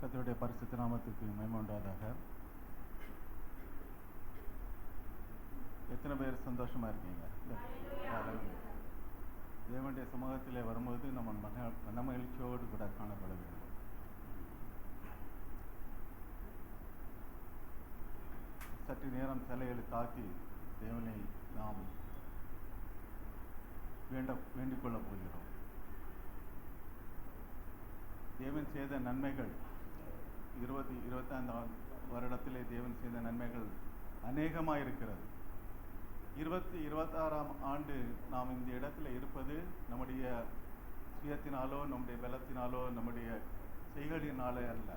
கர்த்தருடைய பரிசுத்த நாமத்துக்கு மகிமை உண்டாவதாக. எத்தனை பேர் சந்தோஷமா இருக்கீங்க? தேவனுடைய சமூகத்திலே வரும்போது நம்ம மன மகிழ்ச்சியோடு கூட காணப்பட வேண்டும். சற்று நேரம் தலைகளை தாக்கி தேவனை நாம் வேண்டிக் கொள்ளப் போகிறோம். தேவன் செய்த நன்மைகள் 25 வருடத்திலே தேவன் செய்த நன்மைகள் அநேகமாக இருக்கிறது. 26ஆம் ஆண்டு நாம் இந்த இடத்துல இருப்பது நம்முடைய சுயத்தினாலோ நம்முடைய பலத்தினாலோ நம்முடைய செய்களினாலே அல்ல,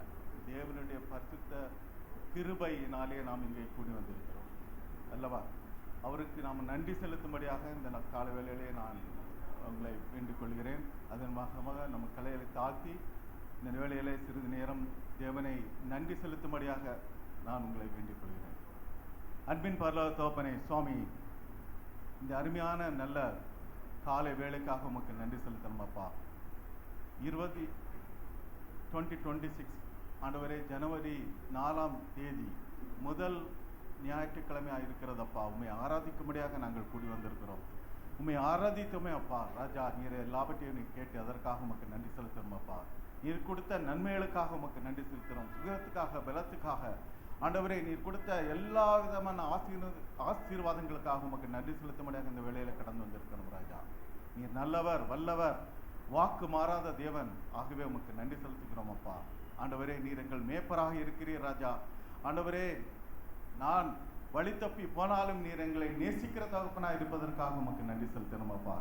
தேவனுடைய பரிசுத்த கிருபையினாலே நாம் இங்கே கூடி வந்திருக்கிறோம் அல்லவா? அவருக்கு நாம் நன்றி செலுத்தும்படியாக இந்த கால வேளையிலே நான் உங்களை வேண்டிக் கொள்கிறேன். அதன் மூலமாக நம்ம கலைகளை தாழ்த்தி இந்த வேளையிலே சிறிது நேரம் தேவனை நன்றி செலுத்தும்படியாக நான் உங்களை வேண்டிக் கொள்கிறேன். அன்பின் பரலோக தகப்பனே சுவாமி, இந்த அருமையான நல்ல காலை வேளைக்காக உமக்கு நன்றி செலுத்தணும் அப்பா. 2026 ஆண்டவரே, ஜனவரி 4ஆம் தேதி முதல் ஞாயிற்றுக்கிழமையாக இருக்கிறதப்பா. உண்மை ஆராதிக்கும்படியாக நாங்கள் கூடி வந்திருக்கிறோம். உண்மை ஆராதித்தோமே அப்பா. ராஜா, நீர் எல்லாவற்றையும் நீ கேட்டு அதற்காக உமக்கு நன்றி செலுத்தணும் அப்பா. நீர் கொடுத்த நன்மைகளுக்காக உமக்கு நன்றி செலுத்துகிறோம். சுகத்துக்காக, பலத்துக்காக ஆண்டவரே, நீர் கொடுத்த எல்லா விதமான ஆசீர்வாதங்களுக்காக உமக்கு நன்றி செலுத்தும்படியாக இந்த வேளையில கடந்து வந்திருக்கிறோம். ராஜா, நீர் நல்லவர், வல்லவர், வாக்கு மாறாத தேவன். ஆகவே உமக்கு நன்றி செலுத்துகிறோம் அப்பா. ஆண்டவரே, நீர் எங்கள் மேய்ப்பராக இருக்கிறீர் ராஜா. ஆண்டவரே, நான் வழி தப்பி போனாலும் நீர் எங்களை நேசிக்கிற தகப்பனா இருப்பதற்காக உமக்கு நன்றி செலுத்தணும் அப்பா.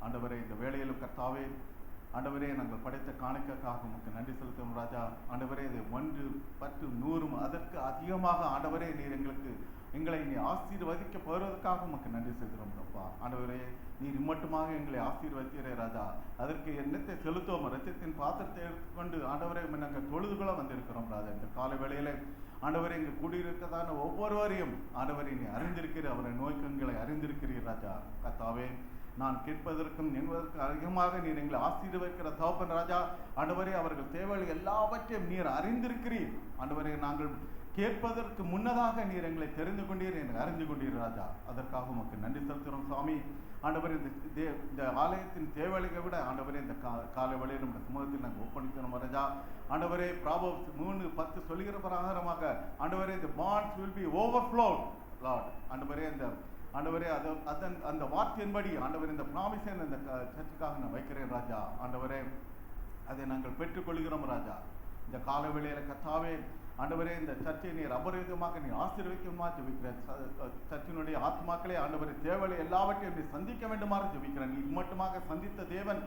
ஆண்டவரே, இந்த வேளையிலும் கர்த்தாவே, ஆண்டவரே, நாங்கள் படைத்த காணிக்கைக்காக உமக்கு நன்றி செலுத்தணும் ராஜா. ஆண்டவரே, இது 1, 10, 100 அதற்கு அதிகமாக ஆண்டவரே, நீர் எங்களை நீ ஆசீர்வதிக்க போவதற்காக உமக்கு நன்றி செலுத்துகிறோம் அப்பா. ஆண்டவரே, நீர் இம்மட்டுமாக எங்களை ஆசீர்வதிக்கிறே ராஜா. அதற்கு எண்ணத்தை செலுத்துவோம். ரத்தத்தின் பாத்திரத்தை எடுத்துக்கொண்டு ஆண்டவரே நாங்கள் தொழுதுகுள்ள வந்திருக்கிறோம் ராஜா. இந்த கால வேளையில ஆண்டவரே, இங்கு கூடியிருக்கதான ஒவ்வொருவரையும் ஆண்டவரை நீ அறிந்திருக்கிறீர். அவரை நோய்க்கங்களை அறிந்திருக்கிறீர் ராஜா. கர்த்தாவே, நான் கேட்பதற்கும் எண்பதற்கும் அதிகமாக நீர் எங்களை ஆசீர்வதிக்கிற தகப்பன் ராஜா. ஆண்டவரே, அவர்கள் தேவைகள் எல்லாவற்றையும் நீர் அறிந்திருக்கிறீர். ஆண்டவரே, நாங்கள் கேட்பதற்கு முன்னதாக நீர் எங்களை தெரிந்து கொண்டீர், எனக்கு அறிந்து கொண்டீர் ராஜா. அதற்காக உமக்கு நன்றி செலுத்துகிறோம் சுவாமி. ஆண்டவரே, இந்த ஆலயத்தின் தேவைகளை விட ஆண்டவரே, இந்த காலை வேளையில் நம்முடைய சமூகத்தில் நாங்கள் ஒப்படைக்கணும் ராஜா. ஆண்டவரே, Proverbs 3:10 சொல்லுகிற பிரகாரமாக ஆண்டவரே, the bonds will be overflowed Lord. ஆண்டவரே, ஆண்டவரே, அந்த வார்த்தையின்படி ஆண்டவரே, இந்த ப்ராமிஸை இந்த சர்ச்சுக்காக நான் வைக்கிறேன் ராஜா. ஆண்டவரே, அதை நாங்கள் பெற்றுக்கொள்கிறோம் ராஜா. இந்த கால வேளையில கர்த்தாவே, ஆண்டவரே, இந்த சர்ச்சை நீர் அபரிதமாக நீ ஆசீர்வதிக்குமா ஜெபிக்கிறேன். சர்ச்சினுடைய ஆத்மாக்களே ஆண்டவரே, தேவையை எல்லாவற்றையும் நீ சந்திக்க வேண்டுமாறு ஜெபிக்கிறேன். நீ மட்டுமாக சந்தித்த தேவன்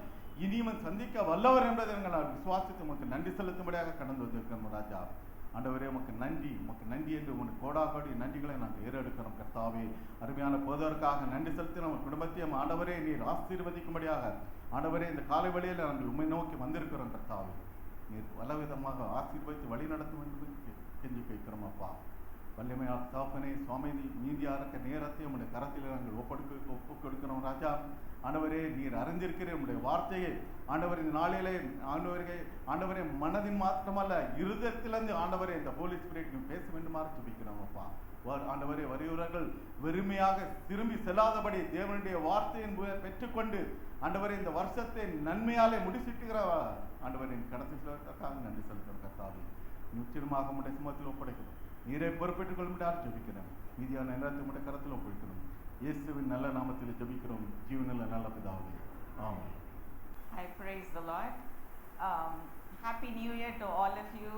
இனியும் சந்திக்க வல்லவர் என்பதை நான் விசுவாசித்து உமக்கு நன்றி செலுத்தும்படியாக கடந்து வந்திருக்கிறோம் ராஜா. ஆண்டவரே, உமக்கு நன்றி என்று உனக்கு கோடாகோடி நன்றிகளை நாங்கள் ஏறெடுக்கிறோம் கர்த்தாவே. அருமையான போதற்காக நன்றி செலுத்தி நம்ம குடும்பத்தையும் ஆண்டவரே நீர் ஆசீர்வதிக்கும்படியாக ஆண்டவரே, இந்த காலை வழியில் நாங்கள் உண்மை நோக்கி வந்திருக்கிறோம் கர்த்தாவே. நீர் பலவிதமாக ஆசீர்வதித்து வழி நடத்தும் என்று கெஞ்சி கேட்கிறோம் அப்பா. வல்லமையாக தகப்பனே சுவாமி, நீதியாக இருக்க நேரத்தை உங்களுடைய கரத்தில் நாங்கள் ஒப்பு கொடுக்கிறோம் ராஜா. ஆண்டவரே, நீர் அறிந்திருக்கிறேன் உங்களுடைய வார்த்தையை ஆண்டவர் இந்த நாளிலே ஆண்டவரே மனதின் மாத்திரமல்ல இருதயத்திலிருந்து ஆண்டவரே இந்த ஹோலி ஸ்பிரிட் நீ பேச வேண்டுமாறு ஜெபிக்கிறோம் அப்பா. ஆண்டவரே, வருகிறவர்கள் வெறுமையாக திரும்பி செல்லாதபடி தேவனுடைய வார்த்தையின் பெற்றுக்கொண்டு ஆண்டவரே, இந்த வருஷத்தை நன்மையாலே முடிச்சிட்டுகிற ஆண்டவரே கடைசி சிலருக்காக நன்றி செலுத்துகிறோம் கர்த்தாவே. நிச்சயமாக உங்களுடைய சுமத்தில் ஒப்படைக்கிறோம். நீரை பொறுப்பேற்றுக் கொள்ளும்படியாக ஜெபிக்கிறோம். மீதியான நேரத்தை உங்களுடைய கரத்தில் ஒப்படைக்கிறோம். இயேசுவின் நல்ல நாமத்தில் ஜெபிக்கிறோம் ஜீவனுள்ள நல்ல பிதாவே, ஆமென். I praise the Lord. Happy New Year to all of you.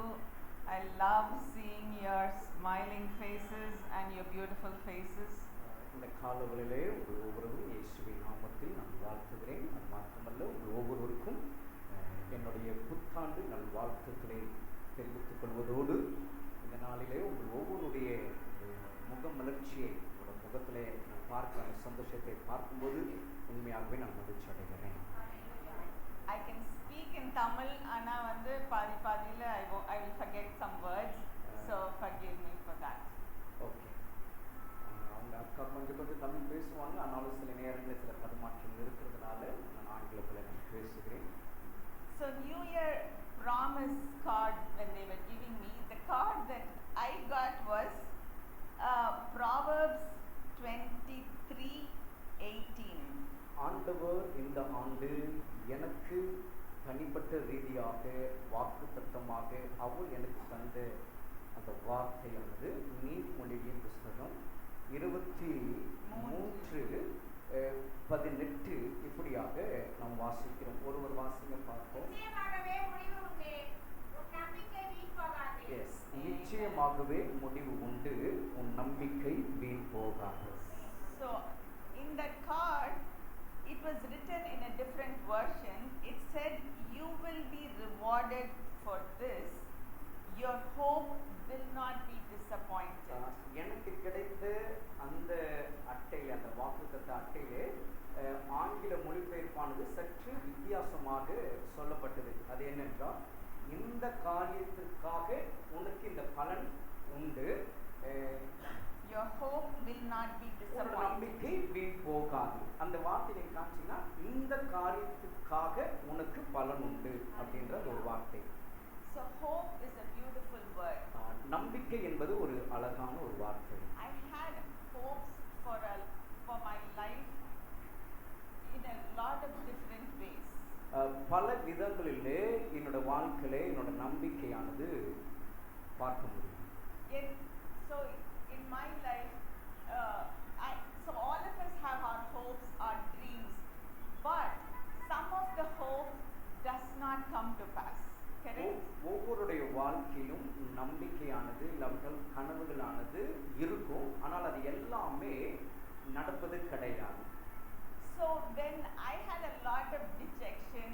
I love seeing your smiling faces and your beautiful faces. இந்த காலவெளியிலே ஒவ்வொருவரும் இயேசுவின் நாமத்தில் நான் வாழ்த்துகிறேன். அது மாத்திரமல்ல, ஒவ்வொருவருக்கும் என்னுடைய புத்தாண்டு நல்வாழ்த்துக்களை தெரிவித்துக் கொள்வதோடு இந்த நாளிலே உங்கள் ஒவ்வொருடைய முக மலர்ச்சியை உங்களோட முகத்திலே நான் பார்க்கிற அந்த சந்தோஷத்தை பார்க்கும்போது உண்மையாகவே நான் மகிழ்ச்சி அடைகிறேன். I can speak in Tamil, ஆனா பாதியில I will forget some words, so forgive me for that. Okay, அவங்க அக்கா கொஞ்சம் தமிழ் பேசுவாங்க, ஆனாலும் சில நேரங்களில் சில தடுமாற்றம் இருக்கிறதுனால நான் ஆங்கிலத்தில் நான் பேசுகிறேன். So New Year promise card when they were தனிப்பட்ட ரீதியாக வாக்குத்தத்தமாக அவர் எனக்கு தந்த அந்த வார்த்தையானது நீதிமொழியின் புஸ்தகம் 23:18 இப்படியாக நாம் வாசிக்கிறோம். ஒருவர் வாசிங்க பார்ப்போம். எஸ், நிச்சயமாகவே முடிவு உண்டு, உன் நம்பிக்கை வீண் போகாது. So in that card, it was written in a different version. It said, "You will be rewarded for this. Your hope will not be disappointed." எனக்கு கிடைத்த அந்த அட்டையில், அந்த வாக்குத்தத்த அட்டையிலே ஆங்கில மொழிபெயர்ப்பானது சற்று வித்தியாசமாக சொல்லப்பட்டது. அது என்னென்றால், இந்த காரியத்திற்காக உனக்கு இந்த பலன் உண்டு, Your hope will not be disappointed. நம்பிக்கை வீண் போகாது. அந்த வார்த்தையை காட்சினா இந்த காரியத்துக்காக உனக்கு பலன் உண்டு அப்படின்ற ஒரு வார்த்தை. So hope is a beautiful word. நம்பிக்கை என்பது ஒரு அழகான ஒரு வார்த்தை. I had hopes for my life in a lot of different ways. பல விதங்களிலே என்னோட வாழ்க்கையிலே என்னோட நம்பிக்கையானது பார்க்க முடியும். So in my life, so all of us have our hopes, our dreams, but some of the hope does not come to pass. Correct? ஒவ்வொருடைய வாழ்க்கையிலும் நம்பிக்கையானது இல்லாவிட்டால் கனவுகளானது இருக்கும், ஆனால் அது எல்லாமே நடப்பது கிடையாது. So when I had a lot of dejection,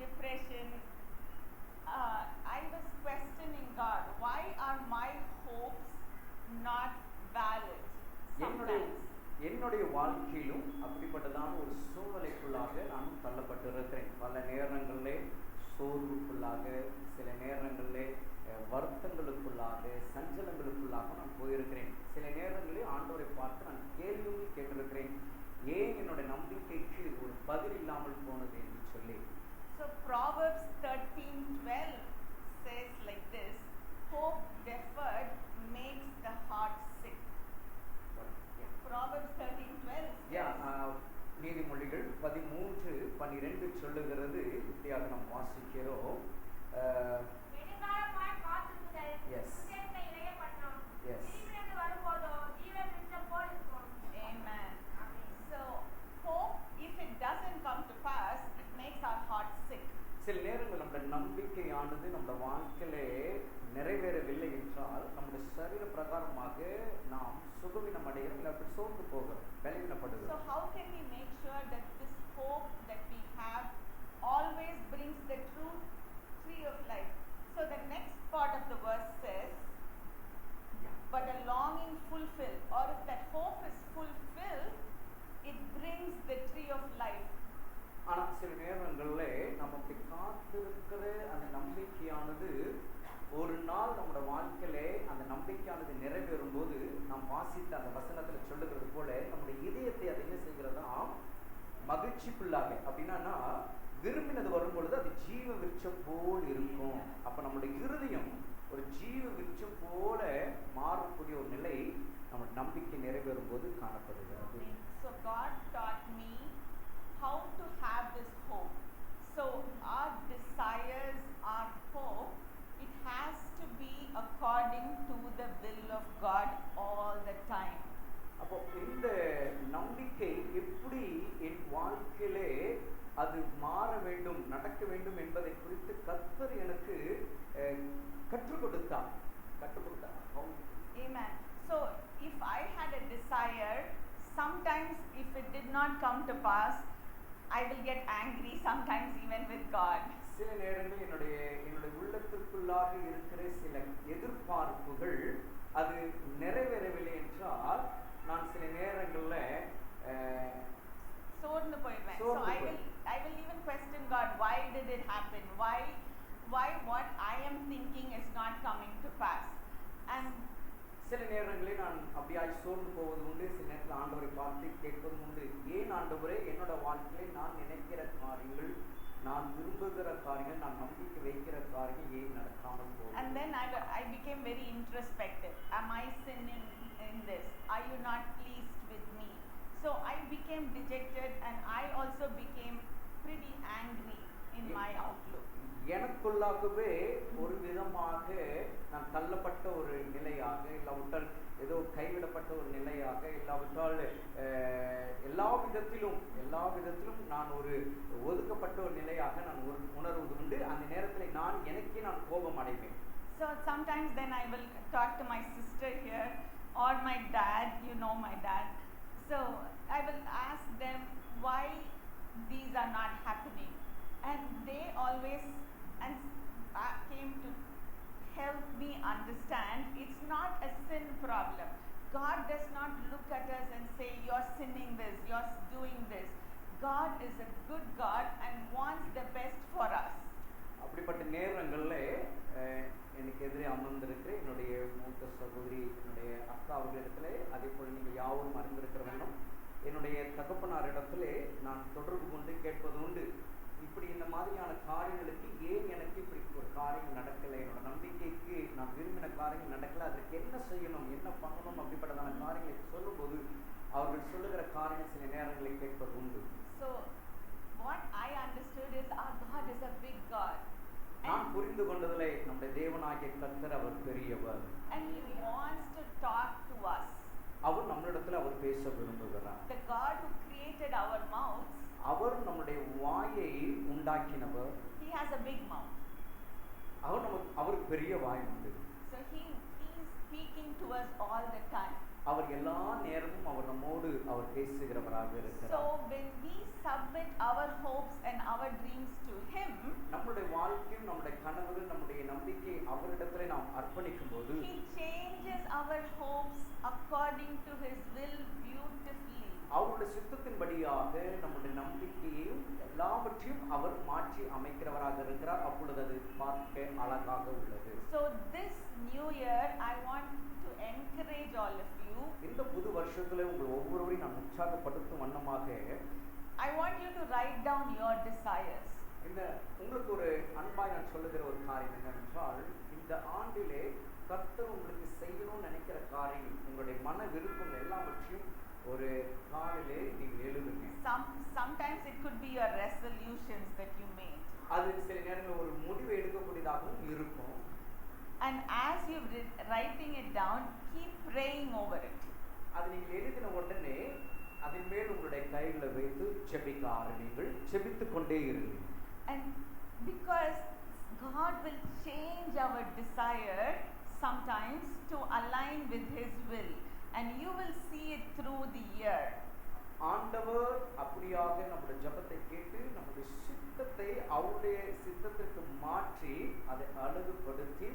depression, I was questioning God, why are my hopes not valid sometimes? என்னுடைய வாழ்க்கையிலும் அப்படிப்பட்டதான ஒரு சூழ்நிலைக்குள்ளாக நான் தள்ளப்பட்டிருக்கிறேன். பல நேரங்களிலே சோர்வுக்குள்ளாக, சில நேரங்களிலே வருத்தங்களுக்குள்ளாக, சஞ்சலங்களுக்குள்ளாக நான் போயிருக்கிறேன். சில நேரங்களில் ஆண்டவரை பார்த்து நான் கேள்வியும் கேட்டிருக்கிறேன், ஏன் என்னோட நம்பிக்கைக்கு ஒரு பதில் இல்லாமல் போனது என்று சொல்லி. So Proverbs 13:12 says like this, hope deferred makes the heart sick. Proverbs 13:12 says, நீதிமொழிகள் 13:12 சொல்லுகிறது, இப்படியாக நாம் வாசிக்கிறோம். Yes, yes. Amen. So hope, if it doesn't come to pass, it makes our heart sick. சில நேரங்கள் நம்முடைய நம்பிக்கையானது நம்முடைய வாழ்க்கையிலே நிறைவேறவில்லை என்றால் நம்முடைய சரீர பிரகாரமாக நாம் சுகவீனம் அடைகிறோம், இல்லை அப்படி சோர்ந்து போகிறோம், பலவீனப்படுகிறோம். So how can we make sure that this hope that we have always brings the true tree of life? So the next part of the verse says, but a longing fulfilled, or if that hope is fulfilled, it brings the tree of life. ஆனால் சில நேரங்களில் நமக்கு காத்திருக்கிற அந்த நம்பிக்கையானது ஒரு நாள் நம்மளோட வாழ்க்கையிலே அந்த நம்பிக்கையானது நிறைவேறும் போது நாம் வாசித்த அந்த வசனத்தில் சொல்லுகிறது போல நம்முடைய இதயத்தை அது என்ன செய்கிறதா மகிழ்ச்சிக்குள்ளாக, அப்படின்னா விரும்பினது வரும் பொழுது அது ஜீவ விருட்சம் போல் இருக்கும். அப்ப நம்முடைய இருதயம் ஒரு ஜீவ விருட்சம் போல மாறக்கூடிய ஒரு நிலை நம்ம நம்பிக்கை நிறைவேறும் போது காணப்படுகிறது. So God taught me how to have this hope. So our desires, our hope, it has to be according to the will of God all the time. அப்போ இந்த நம்பிக்கை எப்படி என் வாழ்க்கையிலே அது மாற வேண்டும், நடக்க வேண்டும் என்பதை குறித்து கர்த்தர் எனக்கு கற்றுக் கொடுத்தார். Amen. So if I had a desire, sometimes if it did not come to pass, I will get angry, sometimes even with God. சில நேரங்கள் என்னுடைய உள்ளத்திற்குள்ளாக இருக்கிற சில எதிர்பார்ப்புகள் அது நிறைவேறவில்லை என்றால் நான் சில நேரங்கள்ல சோர்ந்து போயிடுவேன். So I will even question God, why did it happen? Why what I am thinking is not coming to pass? And சில நேரங்களில் நான் அப்படியாய் சோர்ந்து போவது உண்டு. சில நேரத்தில் ஆண்டவரை பார்த்து கேட்பதும் உண்டு, ஏன் ஆண்டவரே என்னோட வாழ்க்கையில நான் நினைக்கிற காரியங்கள், நான் விரும்புகிற காரியங்கள், நான் நம்பிக்கை வைக்கிற காரியங்கள் ஏன் நடக்காமல் போகுது? And then I became very introspective. Am I sinning in this? Are you not pleased with me? So I became dejected, and I also became pretty angry in my outlook. எனக்குள்ளாகவே ஒரு விதமாக நான் தள்ளப்பட்ட ஒரு நிலையாக, இல்லாவிட்டால் ஏதோ கைவிடப்பட்ட ஒரு நிலையாக, இல்லாவிட்டால் எல்லா விதத்திலும் நான் ஒரு ஒதுக்கப்பட்ட ஒரு நிலையாக நான் உணர்வது உண்டு. அந்த நேரத்தில் எனக்கே நான் கோபம் அடைவேன். So sometimes then I will talk to my sister here or my dad, you know my dad. So I will ask them why these are not happening, and they always came to help me understand it's not a sin problem. God does not look at us and say you're sinning this, you're doing this. God is a good God and wants the best for us. அப்படிப்பட்ட நேரங்களில் எனக்கு எதிரே அமர்ந்திருக்கிற என்னுடைய மூத்த சகோதரி, என்னுடைய அக்கா அவர்களிடத்துல, அதே போல் நீங்கள் யாரும் அறிந்திருக்கிற வேண்டும், என்னுடைய தகப்பனார் இடத்துல நான் தொடர்பு கொண்டு கேட்பது உண்டு. இப்படி இந்த மாதிரியான காரியங்களுக்கு ஏன் எனக்கு இப்படி ஒரு காரியம் நடக்கலை, என்னோட நம்பிக்கைக்கு நான் விரும்பின காரியங்கள் நடக்கலை, அதற்கு என்ன செய்யணும், என்ன பண்ணணும், அப்படிப்பட்டதான காரியங்களை சொல்லும்போது அவர்கள் சொல்லுகிற காரியம் சில நேரங்களில் கேட்பது உண்டு. So what I understood is our God is a big God. நான் புரிந்து கொண்டதிலே நம்முடைய தேவனாகிய கர்த்தர் அவர் பெரியவர். And he wants to talk to us. அவர் நம்மளிடத்தில் அவர் பேச விரும்புகிறார். The God who created our mouths, அவர் நம்முடைய வாயை உண்டாக்கினவர். he has a big mouth. அவருக்கு பெரிய வாய் உண்டு. So he is speaking to us all the time. அவர் எல்லா நேரமும் அவர் நம்மோடு அவர் பேசுகிறவராக இருக்கிறார். So when we submit our hopes and our dreams to him, நம்முடைய வாழ்க்கையும் நம்முடைய கனவுகள் நம்முடைய நம்பிக்கை அவரிடத்தில் நாம் அர்ப்பணிக்கும் போது he changes our hopes according to his will beautifully. அவருடைய சித்தத்தின்படியாக நம்முடைய நம்பிக்கையையும் எல்லாவற்றையும் அவர் மாற்றி அமைக்கிறவராக இருக்கிறார். அப்பொழுது அது பார்க்க அழகாக உள்ளது. So this new year I want to encourage all of you. இந்த புது வருஷத்துல உங்கள் ஒவ்வொருவரையும் நான் உற்சாகப்படுத்தும் வண்ணமாக I want you to write down your desires. இந்த உங்களுக்கு ஒரு அன்பாய் நான் சொல்லுகிற ஒரு காரியம் என்னவென்றால், இந்த ஆண்டிலே கர்த்தர் உங்களுக்கு செய்யணும்னு நினைக்கிற காரியம், உங்களுடைய மன விருப்பம் எல்லாவற்றையும் ஒரு காலிலே நீங்கள் எழுதுங்க. Sometimes it could be your resolutions that you made. அது சில நேரங்களில் ஒரு முடிவு எடுக்கக்கூடியதாகவும் இருக்கும். And as you're writing it down, keep praying over it. அது நீங்கள் எழுதின உடனே அதன் மேல் உங்களுடைய கைகளை வைத்து செபிக்க ஆரம்பிங்கள். செபித்து கொண்டே இருங்கள். And because God will change our desire sometimes to align with his will, and you will see it through the year. ஆண்டவர் அப்படியாக நம்முடைய ஜெபத்தை கேட்டு நம்முடைய சித்தத்தை அவருடைய சித்தத்திற்கு மாற்றி அதை அழகுபடுத்தி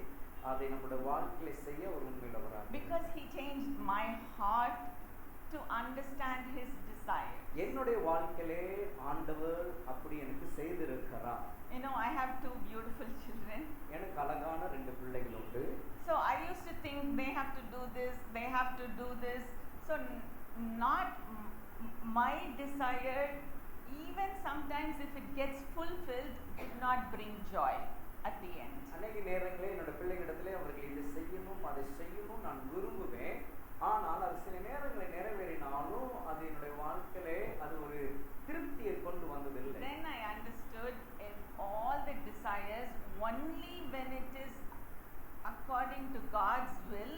அதை நம்முடைய வாழ்க்கையில செய்ய ஒரு உண்மையுள்ளவராக. Because he changed my heart to understand his desire. என்னுடைய வாழ்க்கையிலே ஆண்டவர் அப்படி எனக்கு செய்திருக்கிறார். You know, I have two beautiful children. எனக்கு அழகான 2 பிள்ளைகள் உண்டு. So I used to think they have to do this, they have to do this. So not my desire, even sometimes if it gets fulfilled, did not bring joy at the end. அநேக நேரங்களில் என்னோட பிள்ளைகளிடத்திலே அவர்கள் இதை செய்யணும் அதை செய்யணும் நான் விரும்புவேன். ஆனால் அது சில நேரங்களில் நிறைவேறினாலும் அது என்னுடைய வாழ்க்கையிலே அது ஒரு திருப்தியை கொண்டு வந்ததில்லை. Then I understood in all the desires, only when it is according to God's will,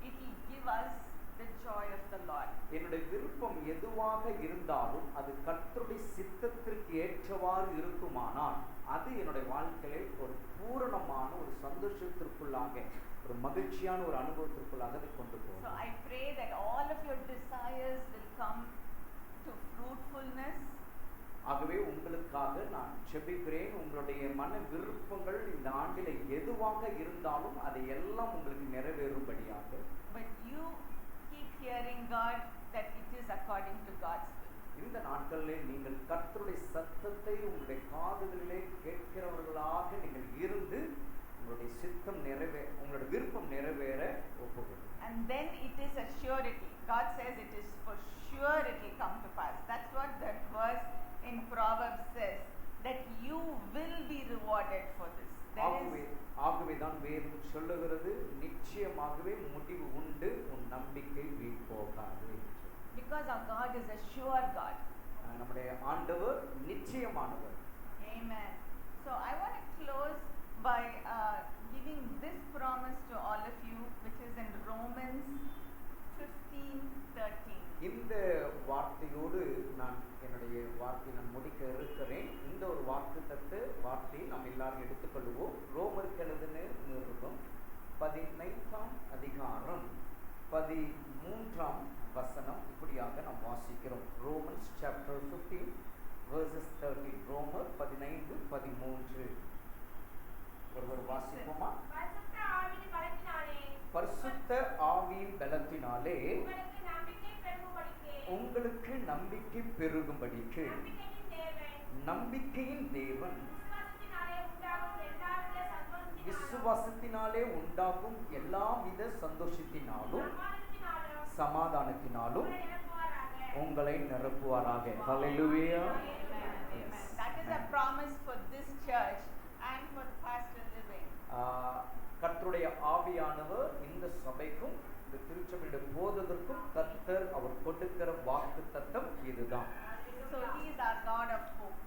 it will give us the joy of the Lord. என்னுடைய விருப்பம் எதுவாக இருந்தாலும் அது கர்த்தருடைய சித்தத்திற்கு ஏற்றவாறு இருக்குமானால் அது என்னுடைய வாழ்க்கையிலே ஒரு பூரணமான ஒரு சந்தோஷத்திற்குள்ளாக ஒரு மகிழ்ச்சியான ஒரு அனுபவத்திற்குள்ளாக அதை கொண்டு போகும். So I pray that all of your desires will come to fruitfulness. ஆகவே உங்களுக்காக நான் ஜெபிக்கிறேன். உங்களுடைய மன விருப்பங்கள் இந்த ஆண்டிலே எதுவாக இருந்தாலும் அதை எல்லாம் உங்களுக்கு நிறைவேறும்படியாக. But you keep hearing God that it is according to God's will. இந்த நாட்களிலே நீங்கள் கர்த்தருடைய சத்தத்தை உங்களுடைய காதுகளிலே கேட்கிறவர்களாக நீங்கள் இருந்து உங்களுடைய சித்தம் உங்களுடைய விருப்பம் நிறைவேற ஒப்புக்கொள்ளுங்கள். And then it is a surety. God says it is for sure it will come to pass. That's what that verse in Proverbs says, that you will be rewarded for this. ஆகவே தான் வேதம் சொல்லுகிறது, நிச்சயமாகவே முடிவு உண்டு, உன் நம்பிக்கை வீண் போகாது. Because our God is a sure God. நம்முடைய ஆண்டவர் நிச்சயமானவர். Amen. So I want to close by giving this promise to all of you, which is in Romans 15:13. இந்த வார்த்தையோடு நான் என்னுடைய வார்த்தையை நான் முடிக்க இருக்கிறேன். இந்த ஒரு வார்த்தையை நாம் எல்லாரும் எடுத்துக்கொள்வோம். ரோமருக்கு எழுதின நிருபம் 15ஆம் அதிகாரம் 13ஆம் வசனம் இப்படியாக நாம் வாசிக்கிறோம். Romans chapter 15 verses 13. ரோமர் 15:13. ஒருவர் வாசிப்போமா? பரிசுத்த ஆவியின் பலத்தினாலே உங்களுக்கு நம்பிக்கை பெருகும்படிக்கு நம்பிக்கையின் தேவன் விசுவாசத்தினாலே உண்டாகும் எல்லாவித சந்தோஷத்தினாலும் சமாதானத்தினாலும் உங்களை நிரப்புவாராக. ஹல்லேலூயா. Amen. That is a promise for this church and for Pastor Living. கர்த்தருடைய ஆவியானவர் இந்த சபைக்கும் இந்த திருச்சபையுடைய போதகருக்கும் கர்த்தர் அவர் கொடுக்கிற வாக்குத்தத்தம் இதுதான். So he is our God of hope.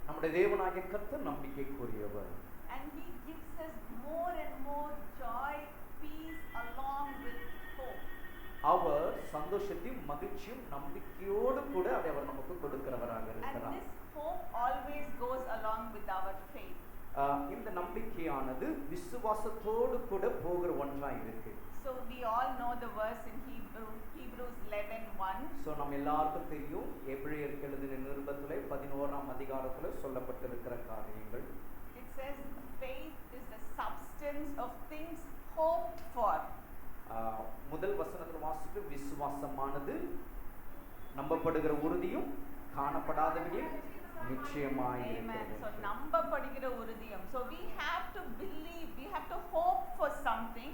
நம்முடைய தேவனாகிய கர்த்தர் நம்பிக்கைக்குரியவர். And he gives us more and more joy, peace along with hope. அவர் சந்தோஷத்தையும் மகிழ்ச்சியும் நம்பிக்கையோடு கூட அதை அவர் நமக்கு கொடுக்கிறவராக And இருக்கிறார். this hope always goes along with our faith. இந்த நம்பிக்கையானது விசுவாசத்தோடு கூட போகிற ஒன்றா இருக்கு. So we all know the verse in Hebrews 11:1. So நம்ம எல்லாருக்கும் தெரியும் எபிரேயருக்கு எழுதின நிருபத்திலே 11ஆம் அதிகாரத்திலே சொல்லப்பட்டிருக்கிற காரியங்கள். It says faith is the substance of things hoped for. முதல் வசனத்தில் வாசித்து விசுவாசமானது நம்பப்படுகிற உறுதியும் காணப்படாதவையும் நிச்சயமாய் இருக்கிறது. So நம்பப்படுகிற உறுதியும். So we have to believe, we have to hope for something,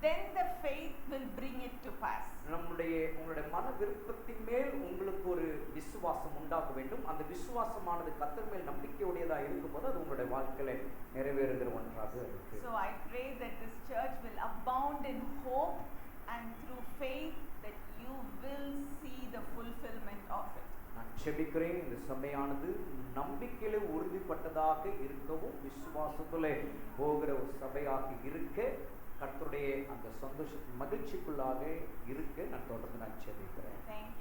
then the faith will bring it to pass. உங்களுடைய மன விருப்பத்தின் மேல் உங்களுக்கு ஒரு விசுவாசம் உண்டாக வேண்டும். அந்த விசுவாசமானது கர்த்தர் மேல் நம்பிக்கையுடையதா இருக்கும்போது அது உங்களுடைய வாழ்க்கையில நிறைவேறுகிற ஒன்றாக இருக்கு. So I pray that this church will abound in hope and through faith that you will see the fulfillment of it. நான் ஜெபிக்கிறேன் இந்த சபையானது நம்பிக்கையில உறுதிப்பட்டதாக இருக்கவும் விசுவாசத்திலே போகிற ஒரு சபையாக இருக்க கர்த்தருடைய அந்த சந்தோஷத்தின் மகிழ்ச்சிக்குள்ளாக இருக்க நான் தொடர்ந்து நான் ஜெபிக்கிறேன். Thank you.